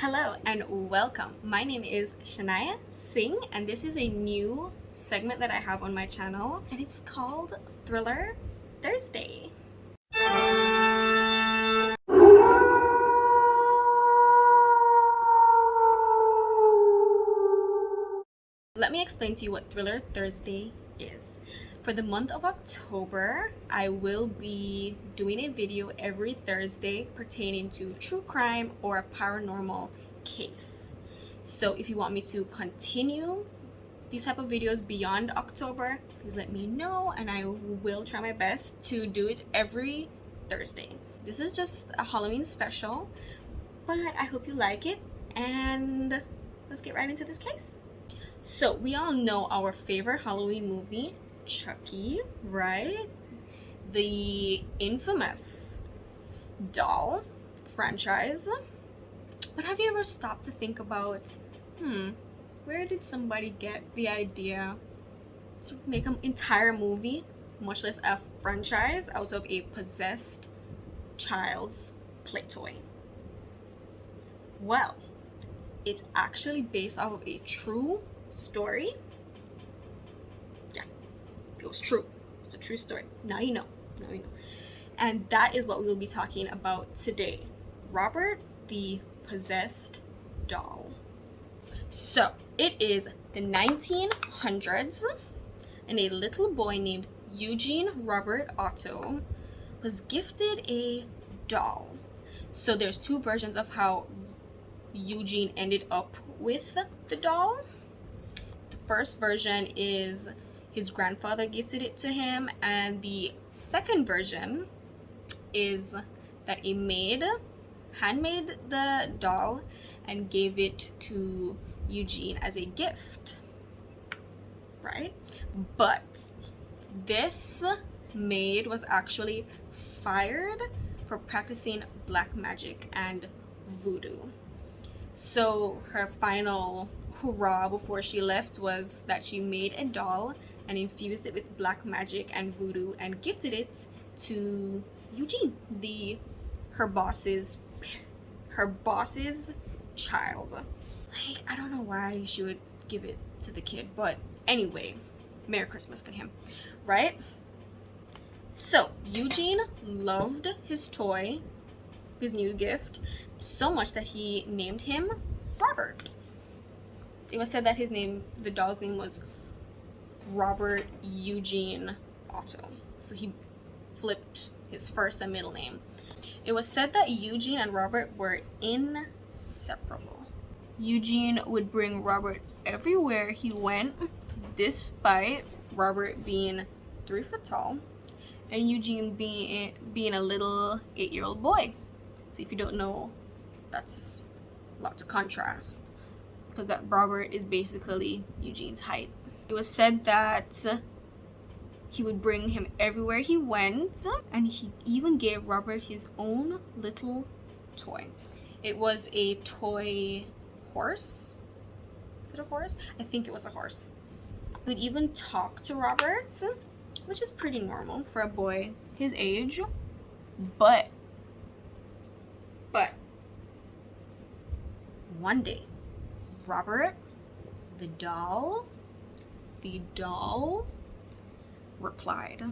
Hello and welcome. My name is Shania Singh, and this is a new segment that I have on my channel, and it's called Thriller Thursday. Let me explain to you what Thriller Thursday is. For the month of October, I will be doing a video every Thursday pertaining to true crime or a paranormal case. So if you want me to continue these type of videos beyond October, please let me know and I will try my best to do it every Thursday. This is just a Halloween special, but I hope you like it, and let's get right into this case. So we all know our favorite Halloween movie, Chucky, right? The infamous doll franchise. But have you ever stopped to think about, where did somebody get the idea to make an entire movie, much less a franchise, out of a possessed child's play toy? Well, it's actually based off of a true story. Yeah, it was true. It's a true story. Now you know. And that is what we will be talking about today. Robert the Possessed Doll. So it is the 1900s, and a little boy named Eugene Robert Otto was gifted a doll. So there's two versions of how Eugene ended up with the doll. The first version is his grandfather gifted it to him, and the second version is that a maid handmade the doll and gave it to Eugene as a gift, right? But this maid was actually fired for practicing black magic and voodoo. So her final hurrah before she left was that she made a doll and infused it with black magic and voodoo and gifted it to Eugene, her boss's child. Like, I don't know why she would give it to the kid, but anyway, Merry Christmas to him, right? So Eugene loved his toy, his new gift, so much that he named him Robert. It was said that the doll's name was Robert Eugene Otto. So he flipped his first and middle name. It was said that Eugene and Robert were inseparable. Eugene would bring Robert everywhere he went, despite Robert being 3 foot tall and Eugene being a little 8-year-old boy. So if you don't know, that's a lot to contrast, because that Robert is basically Eugene's height. It was said that he would bring him everywhere he went, and he even gave Robert his own little toy. It was a toy horse. Is it a horse? I think it was a horse. He would even talk to Robert, which is pretty normal for a boy his age. But one day, Robert, the doll replied.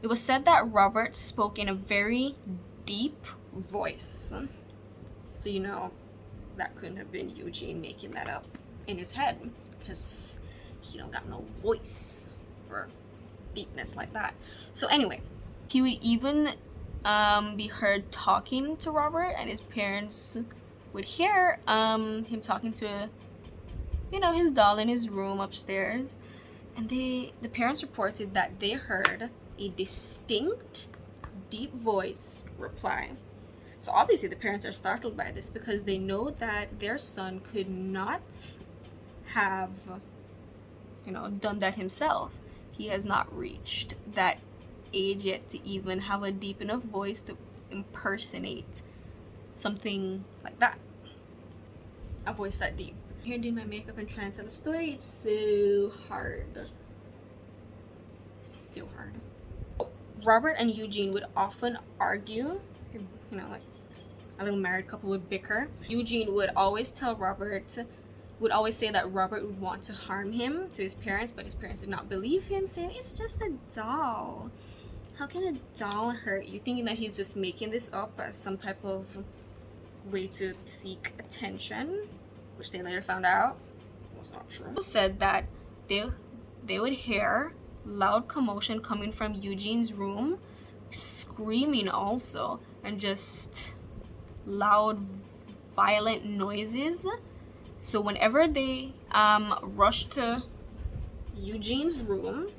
It was said that Robert spoke in a very deep voice. So you know, that couldn't have been Eugene making that up in his head, because he don't got no voice for deepness like that. So anyway, he would even be heard talking to Robert, and his parents would hear him talking to his doll in his room upstairs, and the parents reported that they heard a distinct deep voice reply. So obviously the parents are startled by this, because they know that their son could not have done that himself. He has not reached that age yet to even have a deep enough voice to impersonate something like that, a voice that deep. Here doing my makeup and trying to tell a story, it's so hard. Robert and Eugene would often argue you know, like a little married couple would bicker, Eugene would always tell Robert, would always say that Robert would want to harm him to his parents, but his parents did not believe him, saying it's just a doll. How can a doll hurt you? Thinking that he's just making this up as some type of way to seek attention, which they later found out was not true. People said that they would hear loud commotion coming from Eugene's room, screaming also, and just loud violent noises. So whenever they rushed to Eugene's room,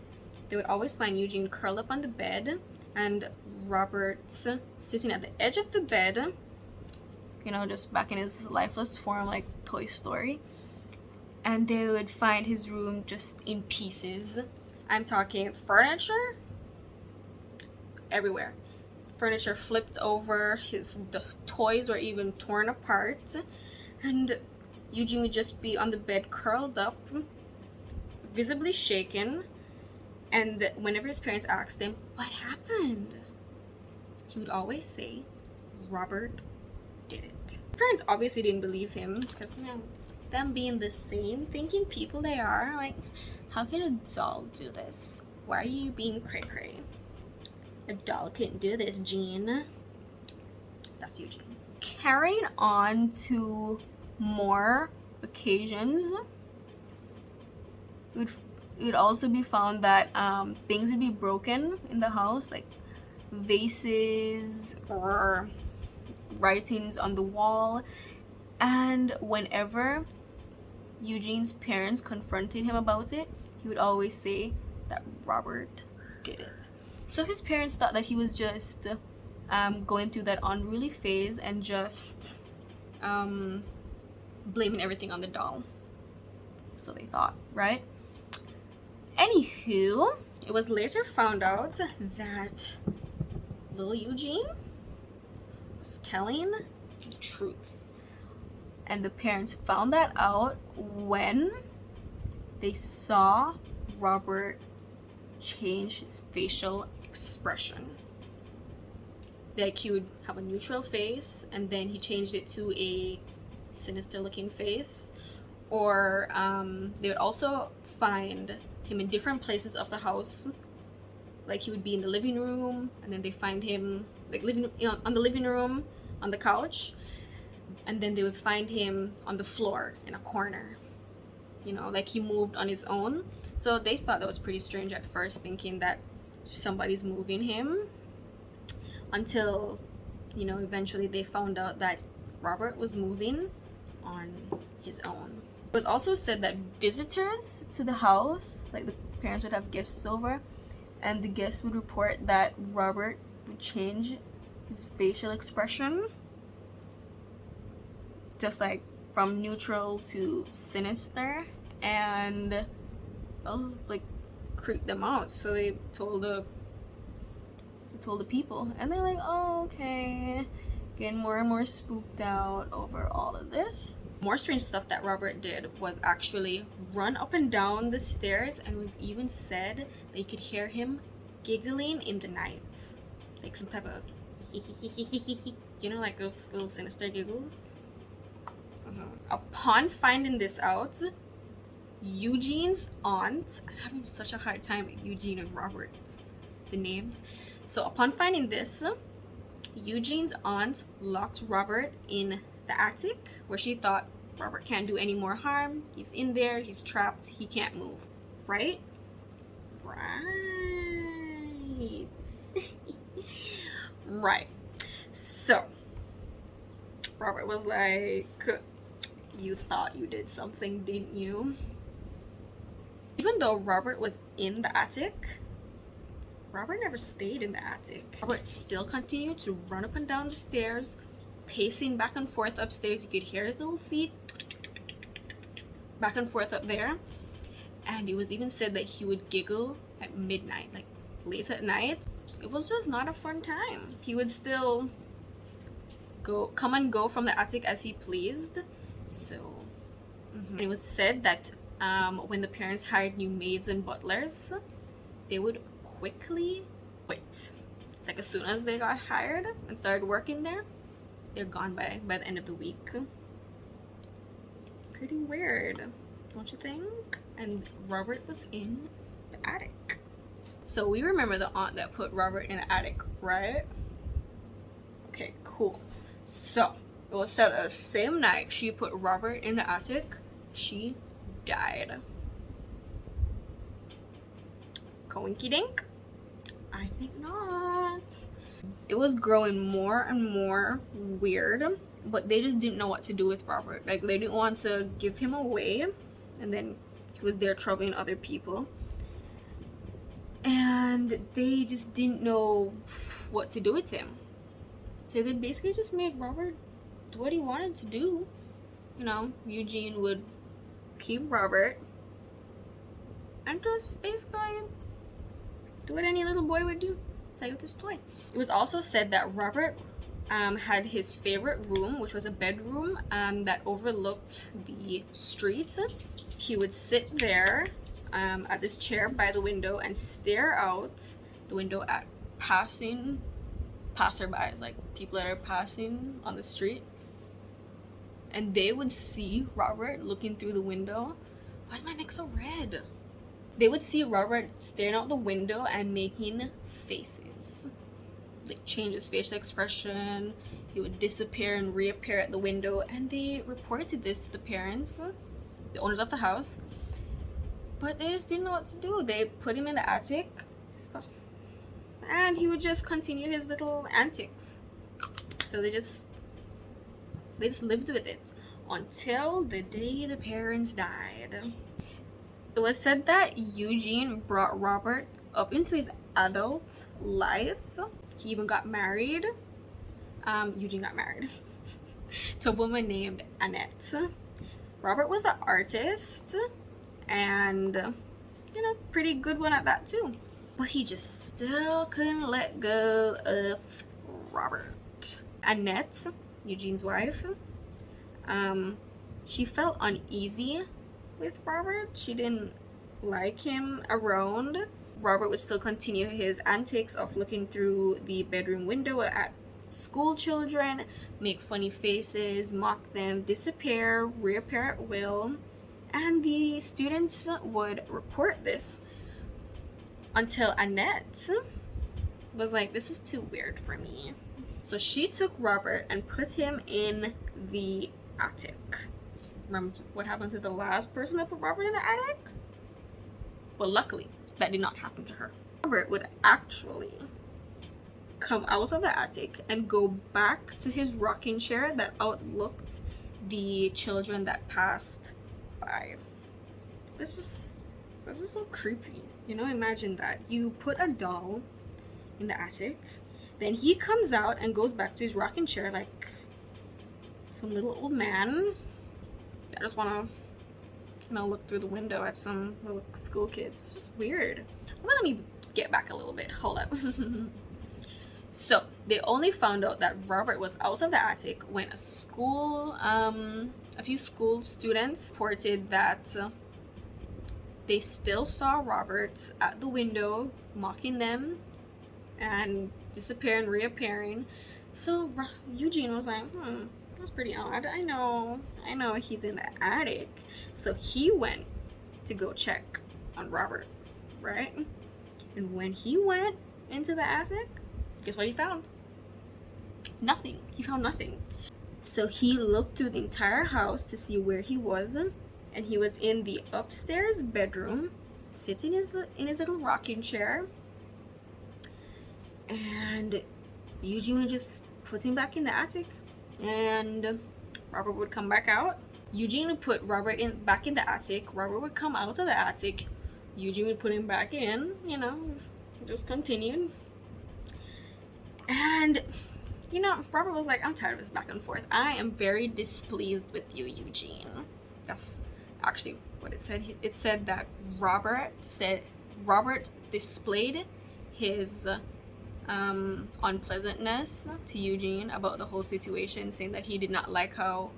they would always find Eugene curled up on the bed and Robert sitting at the edge of the bed, you know, just back in his lifeless form like Toy Story. And they would find his room just in pieces. I'm talking furniture everywhere. Furniture flipped over, the toys were even torn apart, and Eugene would just be on the bed curled up, visibly shaken. And whenever his parents asked him, what happened? He would always say, Robert did it. His parents obviously didn't believe him because, you know, them being the same thinking people they are, like, how can a doll do this? Why are you being cray-cray? A doll couldn't do this, Gene. That's Eugene. Carrying on to more occasions, it would also be found that things would be broken in the house, like vases or writings on the wall. And whenever Eugene's parents confronted him about it, he would always say that Robert did it. So his parents thought that he was just going through that unruly phase and just blaming everything on the doll. So they thought, right? Anywho, it was later found out that little Eugene was telling the truth. And the parents found that out when they saw Robert change his facial expression. Like, he would have a neutral face and then he changed it to a sinister looking face. Or they would also find him in different places of the house. Like, he would be in the living room and then they find him like on the living room on the couch, and then they would find him on the floor in a corner, you know, like he moved on his own. So they thought that was pretty strange at first, thinking that somebody's moving him, until, you know, eventually they found out that Robert was moving on his own. It was also said that visitors to the house, like the parents would have guests over, and the guests would report that Robert would change his facial expression, just like from neutral to sinister, and like creeped them out. So they told the people, and they're like, oh, okay, getting more and more spooked out over all of this. More strange stuff that Robert did was actually run up and down the stairs, and was even said that you could hear him giggling in the night, like some type of you know, like those little sinister giggles. Upon finding this out, Eugene's aunt, I'm having such a hard time with Eugene and Robert, the names. So upon finding this, Eugene's aunt locked Robert in the attic, where she thought Robert can't do any more harm. He's in there, he's trapped, he can't move. Right? Right. Right. So Robert was like, you thought you did something, didn't you? Even though Robert was in the attic, Robert never stayed in the attic. Robert still continued to run up and down the stairs, pacing back and forth upstairs. You could hear his little feet back and forth up there. And it was even said that he would giggle at midnight, like late at night. It was just not a fun time. He would still come and go from the attic as he pleased. So and it was said that when the parents hired new maids and butlers, they would quickly quit Like as soon as they got hired and started working there, they're gone by the end of the week. Pretty weird, don't you think? And Robert was in the attic. So we remember the aunt that put Robert in the attic, right? Okay, cool. So it was said that the same night she put Robert in the attic, she died. Coinky dink? I think not. It was growing more and more weird, but they just didn't know what to do with Robert. Like, they didn't want to give him away, and then he was there troubling other people. And they just didn't know what to do with him. So they basically just made Robert do what he wanted to do. You know, Eugene would keep Robert and just basically do what any little boy would do, play with his toy. It was also said that Robert had his favorite room, which was a bedroom that overlooked the streets. He would sit there at this chair by the window and stare out the window at passing passerbys, like people that are passing on the street. And they would see Robert looking through the window. Why is my neck so red? They would see Robert staring out the window and making faces. Like, change his facial expression. He would disappear and reappear at the window. And they reported this to the parents, the owners of the house. But they just didn't know what to do. They put him in the attic. And he would just continue his little antics. So they just lived with it until the day the parents died. It was said that Eugene brought Robert up into his adult life. He even got married. Eugene got married to a woman named Annette. Robert was an artist and, you know, pretty good one at that too. But he just still couldn't let go of Robert. Annette, Eugene's wife, she felt uneasy with Robert. She didn't like him around. Robert would still continue his antics of looking through the bedroom window at school children, make funny faces, mock them, disappear, reappear at will, and the students would report this until Annette was like, this is too weird for me. So she took Robert and put him in the attic. Remember what happened to the last person that put Robert in the attic? Well, luckily, that did not happen to her. Robert would actually come out of the attic and go back to his rocking chair that outlooked the children that passed by. This is so creepy. You know, imagine that. You put a doll in the attic, then he comes out and goes back to his rocking chair like some little old man. I just want to, you know, look through the window at some little school kids. It's just weird. Well, let me get back a little bit. Hold up. So they only found out that Robert was out of the attic when a few school students reported that they still saw Robert at the window mocking them and disappearing, reappearing. So Eugene was like, that's pretty odd. I know he's in the attic. So he went to go check on Robert, right? And when he went into the attic, guess what he found? Nothing. He found nothing. So he looked through the entire house to see where he was, and he was in the upstairs bedroom, sitting in his little rocking chair. And Eugene would just put him back in the attic, and Robert would come back out. Eugene would put Robert back in the attic. Robert would come out of the attic. Eugene would put him back in. You know, just continued. And, you know, Robert was like, I'm tired of this back and forth. I am very displeased with you, Eugene. That's actually what it said. It said that Robert displayed his unpleasantness to Eugene about the whole situation, saying that he did not like how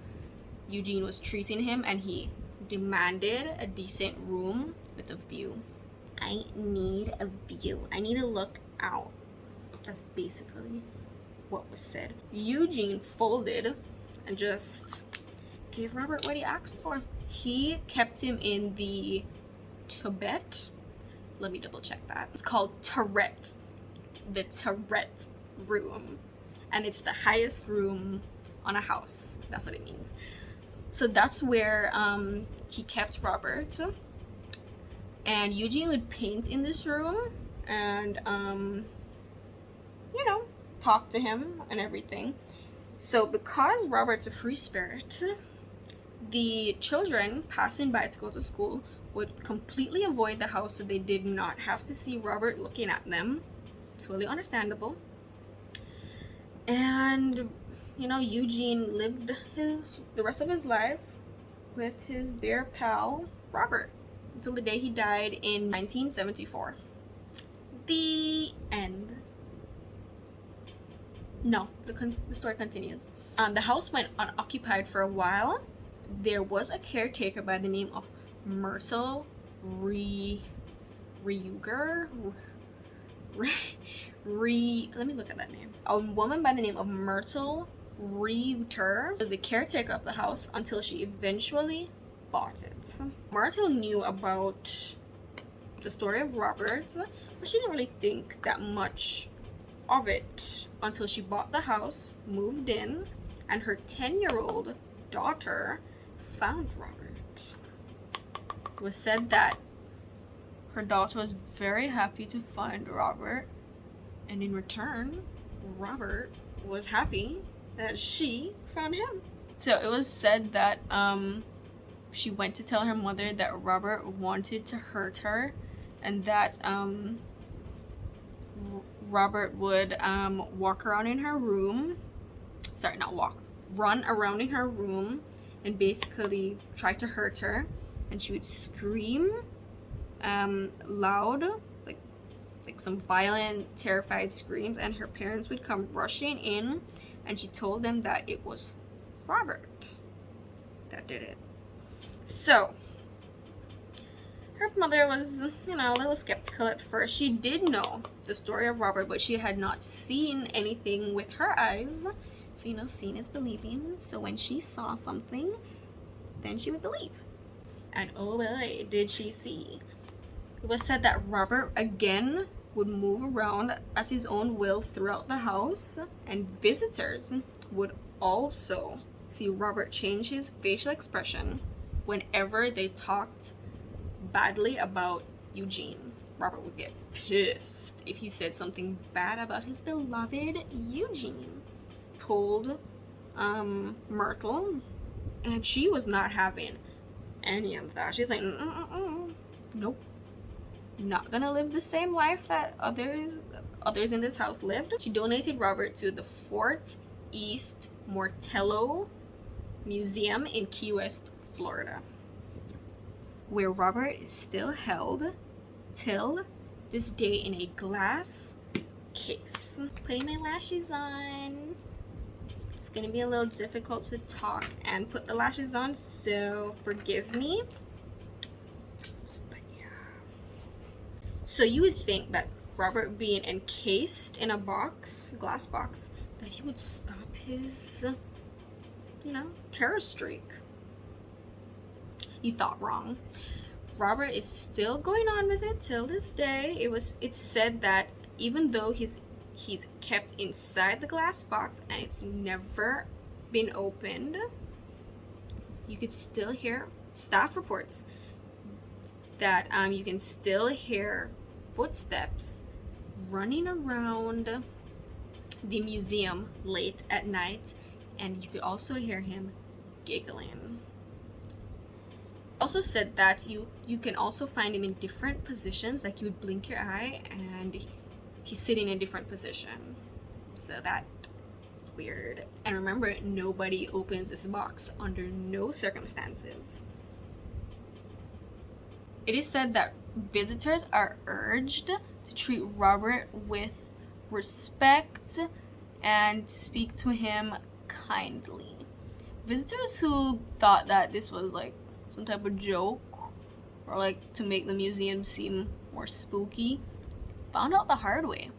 Eugene was treating him, and he demanded a decent room with a view. I need a view. I need to look out. That's basically what was said. Eugene folded and just gave Robert what he asked for. He kept him in the Tibet. Let me double check that. It's called turret. The turret room. And it's the highest room on a house. That's what it means. So that's where he kept Robert. And Eugene would paint in this room and, you know, talk to him and everything. So because Robert's a free spirit, the children passing by to go to school would completely avoid the house so they did not have to see Robert looking at them. Totally understandable. And, you know, Eugene lived the rest of his life with his dear pal, Robert, until the day he died in 1974. The end. No, the story continues. The house went unoccupied for a while. There was a caretaker by the name of Myrtle Reuger. Let me look at that name. A woman by the name of Myrtle Reuter was the caretaker of the house until she eventually bought it. Myrtle knew about the story of Robert, but she didn't really think that much of it until she bought the house, moved in, and her 10-year-old daughter found Robert. It was said that her daughter was very happy to find Robert, and in return, Robert was happy that she found him. So it was said that she went to tell her mother that Robert wanted to hurt her, and that Robert would walk around in her room. Sorry, not walk. Run around in her room and basically try to hurt her. And she would scream loud, like some violent, terrified screams. And her parents would come rushing in. And she told them that it was Robert that did it. So her mother was, you know, a little skeptical at first. She did know the story of Robert, but she had not seen anything with her eyes. So, you know, seeing is believing. So when she saw something, then she would believe. And oh boy, did she see. It was said that Robert again would move around at his own will throughout the house, and visitors would also see Robert change his facial expression whenever they talked badly about Eugene. Robert would get pissed if he said something bad about his beloved Eugene. Told Myrtle, and she was not having any of that. She's like, nope, not gonna live the same life that others in this house lived. She donated Robert to the Fort East Mortello Museum in Key West, Florida, where Robert is still held till this day in a glass case. Putting my lashes on. It's gonna be a little difficult to talk and put the lashes on, so forgive me. But yeah. So you would think that Robert being encased in a box, glass box, that he would stop his, you know, terror streak. You thought wrong. Robert is still going on with it till this day. It's said that even though he's kept inside the glass box and it's never been opened, you could still hear staff reports that you can still hear footsteps running around the museum late at night, and you could also hear him giggling. Also said that you can also find him in different positions, like you would blink your eye and he's sitting in a different position. So that's weird. And remember, nobody opens this box under no circumstances. It is said that visitors are urged to treat Robert with respect and speak to him kindly. Visitors who thought that this was like some type of joke or like to make the museum seem more spooky found out the hard way.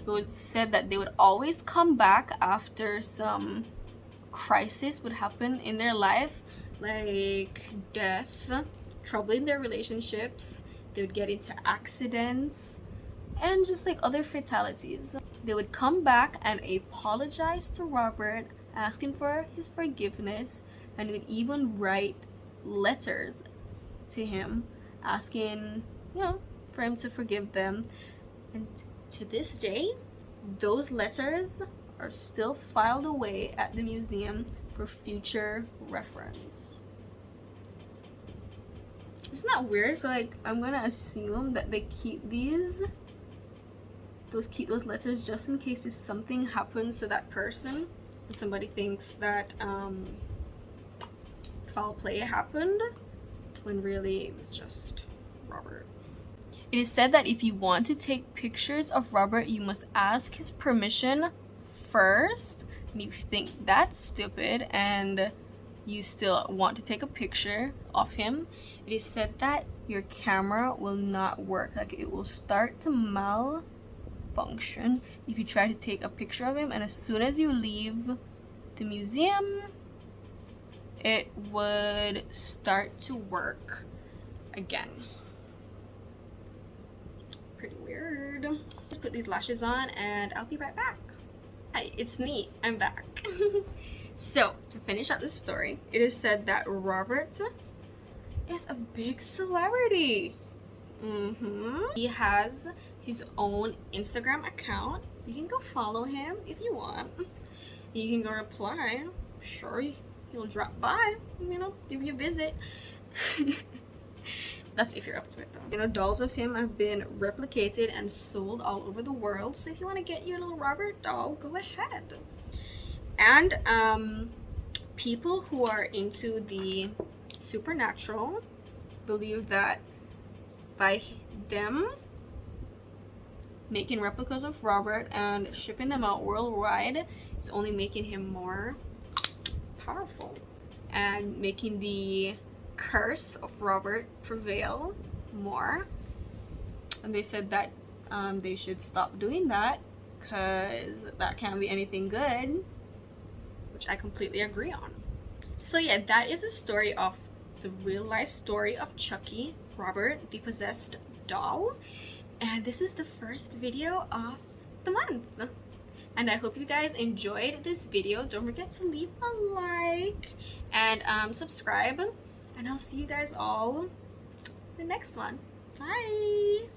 It was said that they would always come back after some crisis would happen in their life, like death, trouble in their relationships. They would get into accidents and just like other fatalities. They would come back and apologize to Robert, asking for his forgiveness, and would even write letters to him asking, for him to forgive them. And to this day, those letters are still filed away at the museum for future reference. Isn't that weird? So like, I'm gonna assume that they keep those letters just in case if something happens to that person and somebody thinks that foul play happened, when really it was just Robert. It is said that if you want to take pictures of Robert, you must ask his permission first. And if you think that's stupid and you still want to take a picture of him, it is said that your camera will not work. Like, it will start to malfunction if you try to take a picture of him, and as soon as you leave the museum, it would start to work again. Pretty weird. Let's put these lashes on and I'll be right back. Hi, it's me. I'm back. So, to finish out the story, it is said that Robert is a big celebrity. He has his own Instagram account. You can go follow him if you want. You can go reply. Sure, he'll drop by, give you a visit. That's if you're up to it though. Dolls of him have been replicated and sold all over the world. So if you want to get your little Robert doll, go ahead. And people who are into the supernatural believe that by them making replicas of Robert and shipping them out worldwide, it's only making him more powerful and making the curse of Robert prevail more. And they said that they should stop doing that because that can't be anything good, which I completely agree on. So yeah, that is the story of the real life story of Chucky, Robert the possessed doll, and this is the first video of the month. And I hope you guys enjoyed this video. Don't forget to leave a like and subscribe. And I'll see you guys all in the next one. Bye!